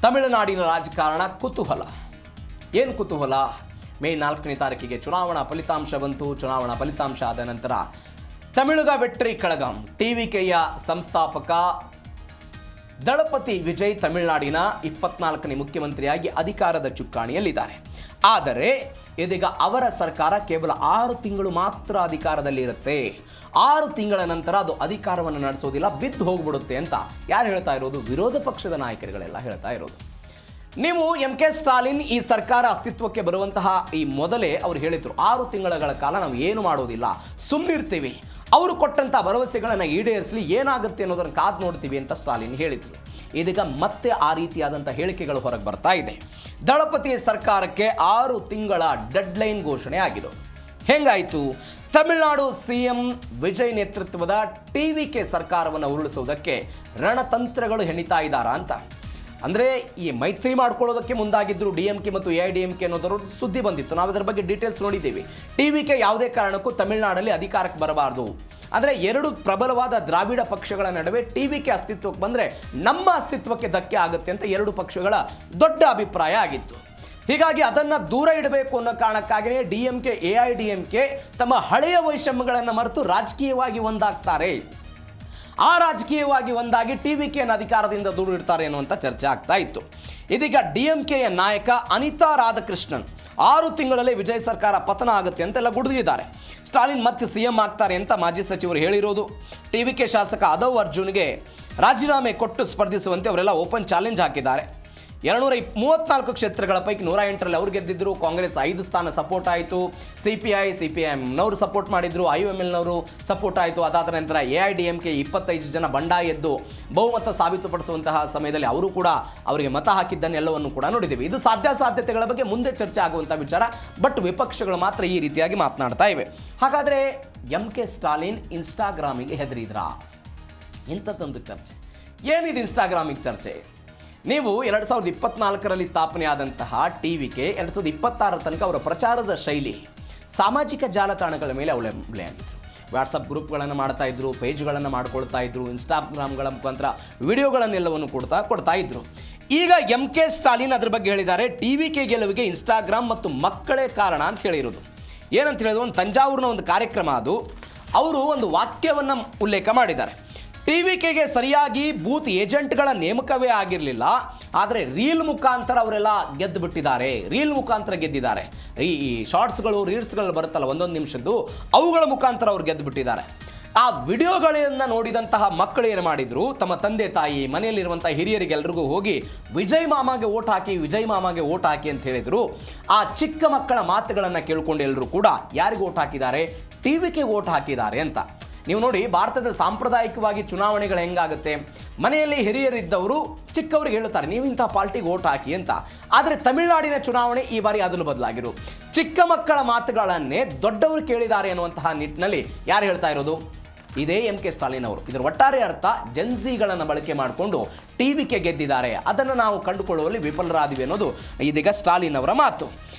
ತಮಿಳುನಾಡಿನ ರಾಜಕಾರಣ ಕುತೂಹಲ. ಏನು ಕುತೂಹಲ? ಮೇ 4ನೇ ತಾರೀಕಿಗೆ ಚುನಾವಣಾ ಫಲಿತಾಂಶ ಬಂತು. ಚುನಾವಣಾ ಫಲಿತಾಂಶ ಆದ ನಂತರ ತಮಿಳುಗ ವೆಟ್ರಿ ಕಳಗಂ ಟಿವಿಕೆಯ ಸಂಸ್ಥಾಪಕ ದಳಪತಿ ವಿಜಯ್ ತಮಿಳುನಾಡಿನ 24ನೇ ಮುಖ್ಯಮಂತ್ರಿಯಾಗಿ ಅಧಿಕಾರದ ಚುಕ್ಕಾಣಿಯಲ್ಲಿದ್ದಾರೆ. ಆದರೆ ಇದೀಗ ಅವರ ಸರ್ಕಾರ ಕೇವಲ 6 ತಿಂಗಳು ಮಾತ್ರ ಅಧಿಕಾರದಲ್ಲಿ ಇರುತ್ತೆ. 6 ತಿಂಗಳ ನಂತರ ಅದು ಅಧಿಕಾರವನ್ನು ನಡೆಸೋದಿಲ್ಲ, ಬಿದ್ದು ಹೋಗ್ಬಿಡುತ್ತೆ ಅಂತ ಯಾರು ಹೇಳ್ತಾ ಇರೋದು? ವಿರೋಧ ಪಕ್ಷದ ನಾಯಕರುಗಳೆಲ್ಲ ಹೇಳ್ತಾ ಇರೋದು. ನೀವು MK ಸ್ಟಾಲಿನ್ ಈ ಸರ್ಕಾರ ಅಸ್ತಿತ್ವಕ್ಕೆ ಬರುವಂತಹ ಈ ಮೊದಲೇ ಅವರು ಹೇಳಿದ್ರು, 6 ತಿಂಗಳ ಕಾಲ ನಾವು ಏನು ಮಾಡೋದಿಲ್ಲ, ಸುಮ್ಮನಿರ್ತೀವಿ, ಅವರು ಕೊಟ್ಟಂಥ ಭರವಸೆಗಳನ್ನು ಈಡೇರಿಸಲಿ, ಏನಾಗುತ್ತೆ ಅನ್ನೋದನ್ನು ಕಾದು ನೋಡ್ತೀವಿ ಅಂತ ಸ್ಟಾಲಿನ್ ಹೇಳಿದರು. ಇದೀಗ ಮತ್ತೆ ಆ ರೀತಿಯಾದಂಥ ಹೇಳಿಕೆಗಳು ಹೊರಗೆ ಬರ್ತಾ ಇದೆ. ದಳಪತಿ ಸರ್ಕಾರಕ್ಕೆ 6 ತಿಂಗಳ ಡೆಡ್ಲೈನ್ ಘೋಷಣೆ ಆಗಿರೋದು. ಹೆಂಗಾಯಿತು? ತಮಿಳುನಾಡು CM ವಿಜಯ್ ನೇತೃತ್ವದ TVK ಸರ್ಕಾರವನ್ನು ಉರುಳಿಸುವುದಕ್ಕೆ ರಣತಂತ್ರಗಳು ಹೆಣಿತಾ ಇದ್ದಾರಾ ಅಂತ. ಅಂದರೆ ಈ ಮೈತ್ರಿ ಮಾಡ್ಕೊಳ್ಳೋದಕ್ಕೆ ಮುಂದಾಗಿದ್ದರು DMK ಮತ್ತು AIDMK ಅನ್ನೋದರ ಸುದ್ದಿ ಬಂದಿತ್ತು. ನಾವು ಅದರ ಬಗ್ಗೆ ಡೀಟೇಲ್ಸ್ ನೋಡಿದ್ದೀವಿ. TVK ಯಾವುದೇ ಕಾರಣಕ್ಕೂ ತಮಿಳುನಾಡಲ್ಲಿ ಅಧಿಕಾರಕ್ಕೆ ಬರಬಾರ್ದು, ಅಂದರೆ 2 ಪ್ರಬಲವಾದ ದ್ರಾವಿಡ ಪಕ್ಷಗಳ ನಡುವೆ TVK ಅಸ್ತಿತ್ವಕ್ಕೆ ಬಂದರೆ ನಮ್ಮ ಅಸ್ತಿತ್ವಕ್ಕೆ ಧಕ್ಕೆ ಆಗುತ್ತೆ ಅಂತ 2 ಪಕ್ಷಗಳ ದೊಡ್ಡ ಅಭಿಪ್ರಾಯ ಆಗಿತ್ತು. ಹೀಗಾಗಿ ಅದನ್ನು ದೂರ ಇಡಬೇಕು ಅನ್ನೋ ಕಾರಣಕ್ಕಾಗಿಯೇ DMK AIDMK ತಮ್ಮ ಹಳೆಯ ವೈಷಮ್ಯಗಳನ್ನು ಮರೆತು ರಾಜಕೀಯವಾಗಿ ಒಂದಾಗ್ತಾರೆ. ಆ ರಾಜಕೀಯವಾಗಿ ಒಂದಾಗಿ TVKಯನ್ನು ಅಧಿಕಾರದಿಂದ ದೂರ ಇಡ್ತಾರೆ ಅನ್ನುವಂಥ ಚರ್ಚೆ ಆಗ್ತಾ ಇತ್ತು. ಇದೀಗ DMKಯ ನಾಯಕ ಅನಿತಾ ರಾಧಾಕೃಷ್ಣನ್ 6 ತಿಂಗಳಲ್ಲಿ ವಿಜಯ್ ಸರ್ಕಾರ ಪತನ ಆಗುತ್ತೆ ಅಂತೆಲ್ಲ ಗುಡುಗಿದ್ದಾರೆ. ಸ್ಟಾಲಿನ್ ಮತ್ತೆ CM ಆಗ್ತಾರೆ ಅಂತ ಮಾಜಿ ಸಚಿವರು ಹೇಳಿರೋದು. TVK ಶಾಸಕ ಅದವ್ ಅರ್ಜುನ್ಗೆ ರಾಜೀನಾಮೆ ಕೊಟ್ಟು ಸ್ಪರ್ಧಿಸುವಂತೆ ಅವರೆಲ್ಲ ಓಪನ್ ಚಾಲೆಂಜ್ ಹಾಕಿದ್ದಾರೆ. 234 ಕ್ಷೇತ್ರಗಳ ಪೈಕಿ 108ರಲ್ಲಿ ಅವ್ರು ಗೆದ್ದಿದ್ರು. ಕಾಂಗ್ರೆಸ್ 5 ಸ್ಥಾನ ಸಪೋರ್ಟ್ ಆಯಿತು. CPIMನವರು ಸಪೋರ್ಟ್ ಮಾಡಿದ್ರು, IUMLನವರು ಸಪೋರ್ಟ್ ಆಯಿತು. ಅದಾದ ನಂತರ AIDMK 25 ಜನ ಬಂಡಾಯ ಎದ್ದು ಬಹುಮತ ಸಾಬೀತುಪಡಿಸುವಂತಹ ಸಮಯದಲ್ಲಿ ಅವರು ಕೂಡ ಅವರಿಗೆ ಮತ ಹಾಕಿದ್ದನ್ನೆಲ್ಲವನ್ನು ಕೂಡ ನೋಡಿದ್ದೀವಿ. ಇದು ಸಾಧ್ಯತೆಗಳ ಬಗ್ಗೆ ಮುಂದೆ ಚರ್ಚೆ ಆಗುವಂಥ ವಿಚಾರ. ಬಟ್ ವಿಪಕ್ಷಗಳು ಮಾತ್ರ ಈ ರೀತಿಯಾಗಿ ಮಾತನಾಡ್ತಾ ಇವೆ. ಹಾಗಾದರೆ MK ಸ್ಟಾಲಿನ್ ಇನ್ಸ್ಟಾಗ್ರಾಮಿಗೆ ಹೆದರಿದ್ರಾ? ಇಂಥದ್ದೊಂದು ಚರ್ಚೆ. ಏನಿದೆ ಇನ್ಸ್ಟಾಗ್ರಾಮಿಗೆ ಚರ್ಚೆ? ನೀವು 2024ರಲ್ಲಿ ಸ್ಥಾಪನೆ ಆದಂತಹ TVK 2026 ತನಕ ಅವರ ಪ್ರಚಾರದ ಶೈಲಿ ಸಾಮಾಜಿಕ ಜಾಲತಾಣಗಳ ಮೇಲೆ ಅವಲಂಬನೆ ಆಗಿತ್ತು. ವಾಟ್ಸಪ್ ಗ್ರೂಪ್ಗಳನ್ನು ಮಾಡ್ತಾ ಇದ್ರು, ಪೇಜ್ಗಳನ್ನು ಮಾಡ್ಕೊಳ್ತಾ ಇದ್ರು, ಇನ್ಸ್ಟಾಗ್ರಾಮ್ಗಳ ಮುಖಾಂತರ ವಿಡಿಯೋಗಳನ್ನೆಲ್ಲವನ್ನು ಕೊಡ್ತಾ ಇದ್ರು. ಈಗ MK ಸ್ಟಾಲಿನ್ ಅದ್ರ ಬಗ್ಗೆ ಹೇಳಿದ್ದಾರೆ. TVK ಗೆಲುವಿಗೆ ಇನ್ಸ್ಟಾಗ್ರಾಮ್ ಮತ್ತು ಮಕ್ಕಳೇ ಕಾರಣ ಅಂತ ಹೇಳಿರೋದು. ಏನಂತ ಹೇಳಿದ್ರು, ಒಂದು ತಂಜಾವೂರಿನ ಒಂದು ಕಾರ್ಯಕ್ರಮ ಅದು. ಅವರು ಒಂದು ವಾಕ್ಯವನ್ನು ಉಲ್ಲೇಖ ಮಾಡಿದ್ದಾರೆ. TVKಗೆ ಸರಿಯಾಗಿ ಬೂತ್ ಏಜೆಂಟ್ಗಳ ನೇಮಕವೇ ಆಗಿರಲಿಲ್ಲ, ಆದರೆ ರೀಲ್ ಮುಖಾಂತರ ಅವರೆಲ್ಲ ಗೆದ್ದು ಬಿಟ್ಟಿದ್ದಾರೆ. ರೀಲ್ ಮುಖಾಂತರ ಗೆದ್ದಿದ್ದಾರೆ. ಈ ಶಾರ್ಟ್ಸ್ಗಳು, ರೀಲ್ಸ್ಗಳು ಬರುತ್ತಲ್ಲ 1 ನಿಮಿಷದ್ದು, ಅವುಗಳ ಮುಖಾಂತರ ಅವ್ರು ಗೆದ್ದು ಬಿಟ್ಟಿದ್ದಾರೆ. ಆ ವಿಡಿಯೋಗಳನ್ನು ನೋಡಿದಂತಹ ಮಕ್ಕಳು ಏನು ಮಾಡಿದ್ರು, ತಮ್ಮ ತಂದೆ ತಾಯಿ ಮನೆಯಲ್ಲಿರುವಂಥ ಹಿರಿಯರಿಗೆಲ್ರಿಗೂ ಹೋಗಿ ವಿಜಯ್ ಮಾಮಾಗೆ ಓಟ್ ಹಾಕಿ, ವಿಜಯ್ ಮಾಮಾಗೆ ಓಟ್ ಹಾಕಿ ಅಂತ ಹೇಳಿದರು. ಆ ಚಿಕ್ಕ ಮಕ್ಕಳ ಮಾತುಗಳನ್ನು ಕೇಳ್ಕೊಂಡು ಎಲ್ಲರೂ ಕೂಡ ಯಾರಿಗೆ ಓಟ್ ಹಾಕಿದ್ದಾರೆ? TVKಗೆ ಓಟ್ ಹಾಕಿದ್ದಾರೆ ಅಂತ. ನೀವು ನೋಡಿ, ಭಾರತದ ಸಾಂಪ್ರದಾಯಿಕವಾಗಿ ಚುನಾವಣೆಗಳು ಹೆಂಗಾಗುತ್ತೆ, ಮನೆಯಲ್ಲಿ ಹಿರಿಯರಿದ್ದವರು ಚಿಕ್ಕವರಿಗೆ ಹೇಳುತ್ತಾರೆ ನೀವು ಇಂಥ ಪಾರ್ಟಿಗೆ ಓಟ್ ಹಾಕಿ ಅಂತ. ಆದರೆ ತಮಿಳುನಾಡಿನ ಚುನಾವಣೆ ಈ ಬಾರಿ ಅದಲು ಬದಲಾಗಿರು. ಚಿಕ್ಕ ಮಕ್ಕಳ ಮಾತುಗಳನ್ನೇ ದೊಡ್ಡವರು ಕೇಳಿದ್ದಾರೆ ಅನ್ನುವಂತಹ ನಿಟ್ಟಿನಲ್ಲಿ ಯಾರು ಹೇಳ್ತಾ ಇರೋದು? ಇದೇ MK ಸ್ಟಾಲಿನ್ ಅವರು. ಇದರ ಒಟ್ಟಾರೆ ಅರ್ಥ ಜೆನ್ಸಿಗಳನ್ನು ಬಳಕೆ ಮಾಡಿಕೊಂಡು TVK ಗೆದ್ದಿದ್ದಾರೆ, ಅದನ್ನು ನಾವು ಕಂಡುಕೊಳ್ಳುವಲ್ಲಿ ವಿಫಲರಾದಿವಿ ಅನ್ನೋದು ಇದೀಗ ಸ್ಟಾಲಿನ್ ಅವರ ಮಾತು.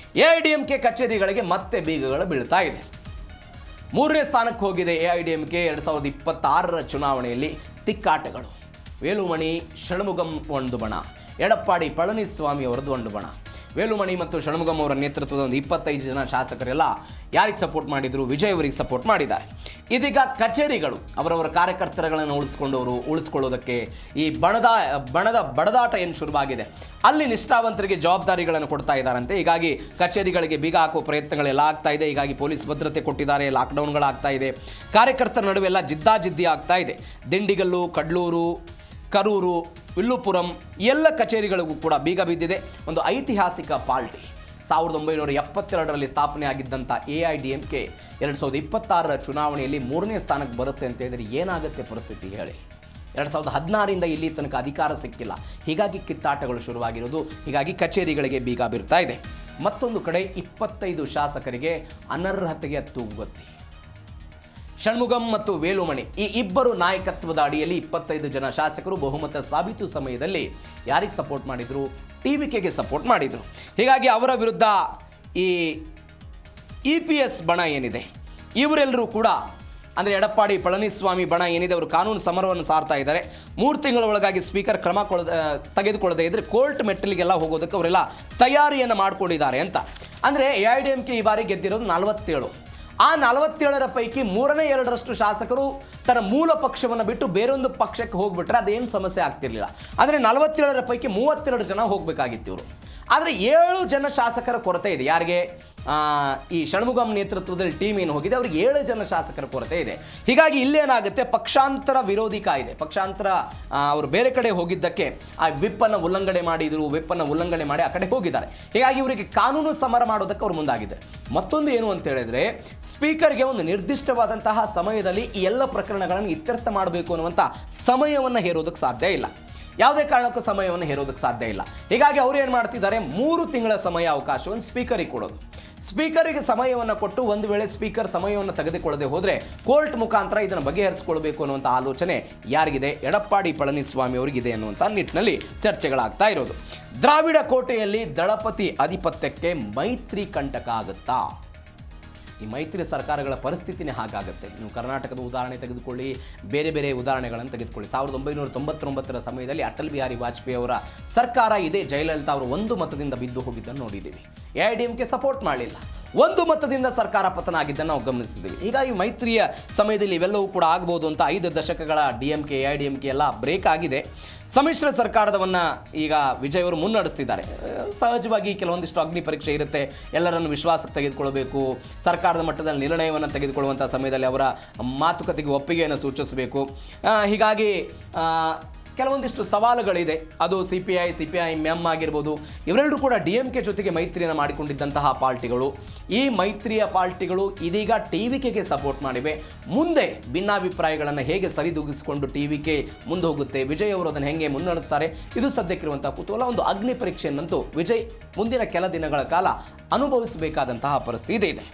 AIDMK ಕಚೇರಿಗಳಿಗೆ ಮತ್ತೆ ಬೀಗಗಳು ಬೀಳ್ತಾ ಇದೆ. 3ನೇ ಸ್ಥಾನಕ್ಕೆ ಹೋಗಿದೆ AIDMK. 2026ರ ಚುನಾವಣೆಯಲ್ಲಿ ತಿಕ್ಕಾಟಗಳು. ವೇಲುಮಣಿ ಷಣ್ಮುಗಂ ಒಂದು ಬಣ, ಎಡಪ್ಪಾಡಿ ಪಳನಿಸ್ವಾಮಿ ಅವರದ್ದು ಒಂದು ಬಣ. ವೇಲುಮಣಿ ಮತ್ತು ಷಣ್ಮುಗಂ ಅವರ ನೇತೃತ್ವದ ಒಂದು 25 ಜನ ಶಾಸಕರೆಲ್ಲ ಯಾರಿಗೆ ಸಪೋರ್ಟ್ ಮಾಡಿದ್ರು? ವಿಜಯ್ ಅವರಿಗೆ ಸಪೋರ್ಟ್ ಮಾಡಿದ್ದಾರೆ. ಇದೀಗ ಕಚೇರಿಗಳು ಅವರವರ ಕಾರ್ಯಕರ್ತರುಗಳನ್ನು ಉಳಿಸ್ಕೊಳ್ಳೋದಕ್ಕೆ ಈ ಬಣದ ಬಡದಾಟ ಏನು ಶುರುವಾಗಿದೆ, ಅಲ್ಲಿ ನಿಷ್ಠಾವಂತರಿಗೆ ಜವಾಬ್ದಾರಿಗಳನ್ನು ಕೊಡ್ತಾ ಇದ್ದಾರಂತೆ. ಹೀಗಾಗಿ ಕಚೇರಿಗಳಿಗೆ ಬೀಗ ಹಾಕುವ ಪ್ರಯತ್ನಗಳೆಲ್ಲ ಆಗ್ತಾ ಇದೆ. ಹೀಗಾಗಿ ಪೊಲೀಸ್ ಭದ್ರತೆ ಕೊಟ್ಟಿದ್ದಾರೆ, ಲಾಕ್ಡೌನ್ಗಳಾಗ್ತಾ ಇದೆ, ಕಾರ್ಯಕರ್ತರ ನಡುವೆಲ್ಲ ಜಿದ್ದಾಜಿದ್ದಿ ಆಗ್ತಾ ಇದೆ. ದಿಂಡಿಗಲ್ಲು, ಕಡ್ಲೂರು, ಕರೂರು, ವಿಲ್ಲುಪುರಂ ಎಲ್ಲ ಕಚೇರಿಗಳಿಗೂ ಕೂಡ ಬೀಗ ಬಿದ್ದಿದೆ. ಒಂದು ಐತಿಹಾಸಿಕ ಪಾರ್ಟಿ 1972ರಲ್ಲಿ ಸ್ಥಾಪನೆ ಆಗಿದ್ದಂಥ AIDMK 2026ರ ಚುನಾವಣೆಯಲ್ಲಿ 3ನೇ ಸ್ಥಾನಕ್ಕೆ ಬರುತ್ತೆ ಅಂತ ಹೇಳಿದರೆ ಏನಾಗುತ್ತೆ ಪರಿಸ್ಥಿತಿ ಹೇಳಿ? 2016ರಿಂದ ಇಲ್ಲಿ ತನಕ ಅಧಿಕಾರ ಸಿಕ್ಕಿಲ್ಲ. ಹೀಗಾಗಿ ಕಿತ್ತಾಟಗಳು ಶುರುವಾಗಿರೋದು. ಹೀಗಾಗಿ ಕಚೇರಿಗಳಿಗೆ ಬೀಗ ಬೀರ್ತಾ ಇದೆ. ಮತ್ತೊಂದು ಕಡೆ 25 ಶಾಸಕರಿಗೆ ಅನರ್ಹತೆಗೆ ತೂಗುತ್ತಿ. ಷಣ್ಮುಗಂ ಮತ್ತು ವೇಲುಮಣಿ ಈ ಇಬ್ಬರು ನಾಯಕತ್ವದ ಅಡಿಯಲ್ಲಿ 25 ಜನ ಶಾಸಕರು ಬಹುಮತ ಸಾಬೀತು ಸಮಯದಲ್ಲಿ ಯಾರಿಗೆ ಸಪೋರ್ಟ್ ಮಾಡಿದ್ರು? TVKಗೆ ಸಪೋರ್ಟ್ ಮಾಡಿದರು. ಹೀಗಾಗಿ ಅವರ ವಿರುದ್ಧ ಈ EPS ಬಣ ಏನಿದೆ ಇವರೆಲ್ಲರೂ ಕೂಡ ಅಂದರೆ ಎಡಪ್ಪಾಡಿ ಪಳನಿಸ್ವಾಮಿ ಬಣ ಏನಿದೆ ಅವರು ಕಾನೂನು ಸಮರವನ್ನು ಸಾರ್ತಾ ಇದ್ದಾರೆ. 3 ತಿಂಗಳ ಒಳಗಾಗಿ ಸ್ಪೀಕರ್ ಕ್ರಮ ತೆಗೆದುಕೊಳ್ಳದೆ ಇದ್ರೆ ಕೋರ್ಟ್ ಮೆಟ್ಟಲಿಗೆಲ್ಲ ಹೋಗೋದಕ್ಕೆ ಅವರೆಲ್ಲ ತಯಾರಿಯನ್ನು ಮಾಡಿಕೊಂಡಿದ್ದಾರೆ ಅಂತ. ಅಂದರೆ AIADMK ಈ ಬಾರಿ ಗೆದ್ದಿರೋದು 47. ಆ 47ರ ಪೈಕಿ 3/2 ಶಾಸಕರು ತನ್ನ ಮೂಲ ಪಕ್ಷವನ್ನು ಬಿಟ್ಟು ಬೇರೊಂದು ಪಕ್ಷಕ್ಕೆ ಹೋಗ್ಬಿಟ್ರೆ ಅದೇನು ಸಮಸ್ಯೆ ಆಗ್ತಿರ್ಲಿಲ್ಲ. ಅಂದರೆ 47ರ ಪೈಕಿ 32 ಜನ ಹೋಗಬೇಕಾಗಿತ್ತು ಇವರು. ಆದರೆ 7 ಜನ ಶಾಸಕರ ಕೊರತೆ ಇದೆ. ಯಾರಿಗೆ? ಈ ಷಣ್ಮುಗಂ ನೇತೃತ್ವದಲ್ಲಿ ಟೀಮ್ ಏನು ಹೋಗಿದೆ ಅವ್ರಿಗೆ 7 ಜನ ಶಾಸಕರ ಕೊರತೆ ಇದೆ. ಹೀಗಾಗಿ ಇಲ್ಲೇನಾಗುತ್ತೆ, ಪಕ್ಷಾಂತರ ವಿರೋಧಿ ಕಾಯ್ದೆ, ಪಕ್ಷಾಂತರ ಅವರು ಬೇರೆ ಕಡೆ ಹೋಗಿದ್ದಕ್ಕೆ ಆ ವಿಪ್ಪನ್ನು ಉಲ್ಲಂಘನೆ ಮಾಡಿದರು, ವಿಪ್ಪನ್ನು ಉಲ್ಲಂಘನೆ ಮಾಡಿ ಆ ಕಡೆ ಹೋಗಿದ್ದಾರೆ. ಹೀಗಾಗಿ ಇವರಿಗೆ ಕಾನೂನು ಸಮರ ಮಾಡೋದಕ್ಕೆ ಅವರು ಮುಂದಾಗಿದ್ದಾರೆ. ಮತ್ತೊಂದು ಏನು ಅಂತ ಹೇಳಿದ್ರೆ, ಸ್ಪೀಕರ್ಗೆ ಒಂದು ನಿರ್ದಿಷ್ಟವಾದಂತಹ ಸಮಯದಲ್ಲಿ ಈ ಎಲ್ಲ ಪ್ರಕರಣಗಳನ್ನು ಇತ್ಯರ್ಥ ಮಾಡಬೇಕು ಅನ್ನುವಂಥ ಸಮಯವನ್ನು ಹೇರೋದಕ್ಕೆ ಸಾಧ್ಯ ಇಲ್ಲ. ಯಾವುದೇ ಕಾರಣಕ್ಕೂ ಸಮಯವನ್ನು ಹೇರೋದಕ್ಕೆ ಸಾಧ್ಯ ಇಲ್ಲ. ಹೀಗಾಗಿ ಅವರು ಏನು ಮಾಡ್ತಿದ್ದಾರೆ, 3 ತಿಂಗಳ ಸಮಯ ಅವಕಾಶವನ್ನು ಸ್ಪೀಕರಿಗೆ ಕೊಡೋದು. ಸ್ಪೀಕರಿಗೆ ಸಮಯವನ್ನು ಕೊಟ್ಟು ಒಂದು ವೇಳೆ ಸ್ಪೀಕರ್ ಸಮಯವನ್ನು ತೆಗೆದುಕೊಳ್ಳದೆ ಹೋದರೆ ಕೋರ್ಟ್ ಮುಖಾಂತರ ಇದನ್ನು ಬಗೆಹರಿಸಿಕೊಳ್ಬೇಕು ಅನ್ನುವಂಥ ಆಲೋಚನೆ ಯಾರಿಗಿದೆ? ಎಡಪ್ಪಾಡಿ ಪಳನಿಸ್ವಾಮಿ ಅವರಿಗಿದೆ ಅನ್ನುವಂಥ ನಿಟ್ಟಿನಲ್ಲಿ ಚರ್ಚೆಗಳಾಗ್ತಾ ಇರೋದು. ದ್ರಾವಿಡ ಕೋಟೆಯಲ್ಲಿ ದಳಪತಿ ಅಧಿಪತ್ಯಕ್ಕೆ ಮೈತ್ರಿ ಕಂಟಕ ಆಗುತ್ತಾ? ಈ ಮೈತ್ರಿ ಸರ್ಕಾರಗಳ ಪರಿಸ್ಥಿತಿನೇ ಹಾಗಾಗುತ್ತೆ. ನೀವು ಕರ್ನಾಟಕದ ಉದಾಹರಣೆ ತೆಗೆದುಕೊಳ್ಳಿ, ಬೇರೆ ಬೇರೆ ಉದಾಹರಣೆಗಳನ್ನು ತೆಗೆದುಕೊಳ್ಳಿ. 1999ರ ಸಮಯದಲ್ಲಿ ಅಟಲ್ ಬಿಹಾರಿ ವಾಜಪೇಯಿ ಅವರ ಸರ್ಕಾರ ಇದೆ, ಜಯಲಲಿತಾ ಅವರು 1 ಮತದಿಂದ ಬಿದ್ದು ಹೋಗಿದ್ದನ್ನು ನೋಡಿದ್ದೀವಿ. AIADMK ಸಪೋರ್ಟ್ ಮಾಡಲಿಲ್ಲ, 1 ಮತದಿಂದ ಸರ್ಕಾರ ಪತನ ಆಗಿದ್ದನ್ನು ನಾವು ಗಮನಿಸಿದ್ದೀವಿ. ಹೀಗಾಗಿ ಮೈತ್ರಿಯ ಸಮಯದಲ್ಲಿ ಇವೆಲ್ಲವೂ ಕೂಡ ಆಗ್ಬೋದು ಅಂತ 5 ದಶಕಗಳ DMK AIADMK ಎಲ್ಲ ಬ್ರೇಕ್ ಆಗಿದೆ. ಸಮ್ಮಿಶ್ರ ಸರ್ಕಾರದವನ್ನು ಈಗ ವಿಜಯ್ ಅವರು ಮುನ್ನಡೆಸ್ತಿದ್ದಾರೆ. ಸಹಜವಾಗಿ ಕೆಲವೊಂದಿಷ್ಟು ಅಗ್ನಿ ಪರೀಕ್ಷೆ ಇರುತ್ತೆ, ಎಲ್ಲರನ್ನು ವಿಶ್ವಾಸಕ್ಕೆ ತೆಗೆದುಕೊಳ್ಬೇಕು, ಸರ್ಕಾರದ ಮಟ್ಟದಲ್ಲಿ ನಿರ್ಣಯವನ್ನು ತೆಗೆದುಕೊಳ್ಳುವಂಥ ಸಮಯದಲ್ಲಿ ಅವರ ಮಾತುಕತೆಗೆ ಒಪ್ಪಿಗೆಯನ್ನು ಸೂಚಿಸಬೇಕು. ಹೀಗಾಗಿ ಕೆಲವೊಂದಿಷ್ಟು ಸವಾಲುಗಳಿದೆ. ಅದು CPIM ಆಗಿರ್ಬೋದು, ಇವರೆಲ್ಲರೂ ಕೂಡ DMK ಜೊತೆಗೆ ಮೈತ್ರಿಯನ್ನು ಮಾಡಿಕೊಂಡಿದ್ದಂತಹ ಪಾರ್ಟಿಗಳು. ಈ ಮೈತ್ರಿಯ ಪಾರ್ಟಿಗಳು ಇದೀಗ TVKಗೆ ಸಪೋರ್ಟ್ ಮಾಡಿವೆ. ಮುಂದೆ ಭಿನ್ನಾಭಿಪ್ರಾಯಗಳನ್ನು ಹೇಗೆ ಸರಿದೂಗಿಸಿಕೊಂಡು TVK ಮುಂದೆ ಹೋಗುತ್ತೆ, ವಿಜಯ್ ಅವರು ಅದನ್ನು ಹೇಗೆ ಮುನ್ನಡೆಸ್ತಾರೆ, ಇದು ಸದ್ಯಕ್ಕಿರುವಂಥ ಕುತೂಹಲ. ಒಂದು ಅಗ್ನಿ ಪರೀಕ್ಷೆಯನ್ನಂತೂ ವಿಜಯ್ ಮುಂದಿನ ಕೆಲ ದಿನಗಳ ಕಾಲ ಅನುಭವಿಸಬೇಕಾದಂತಹ ಪರಿಸ್ಥಿತಿ ಇದೆ.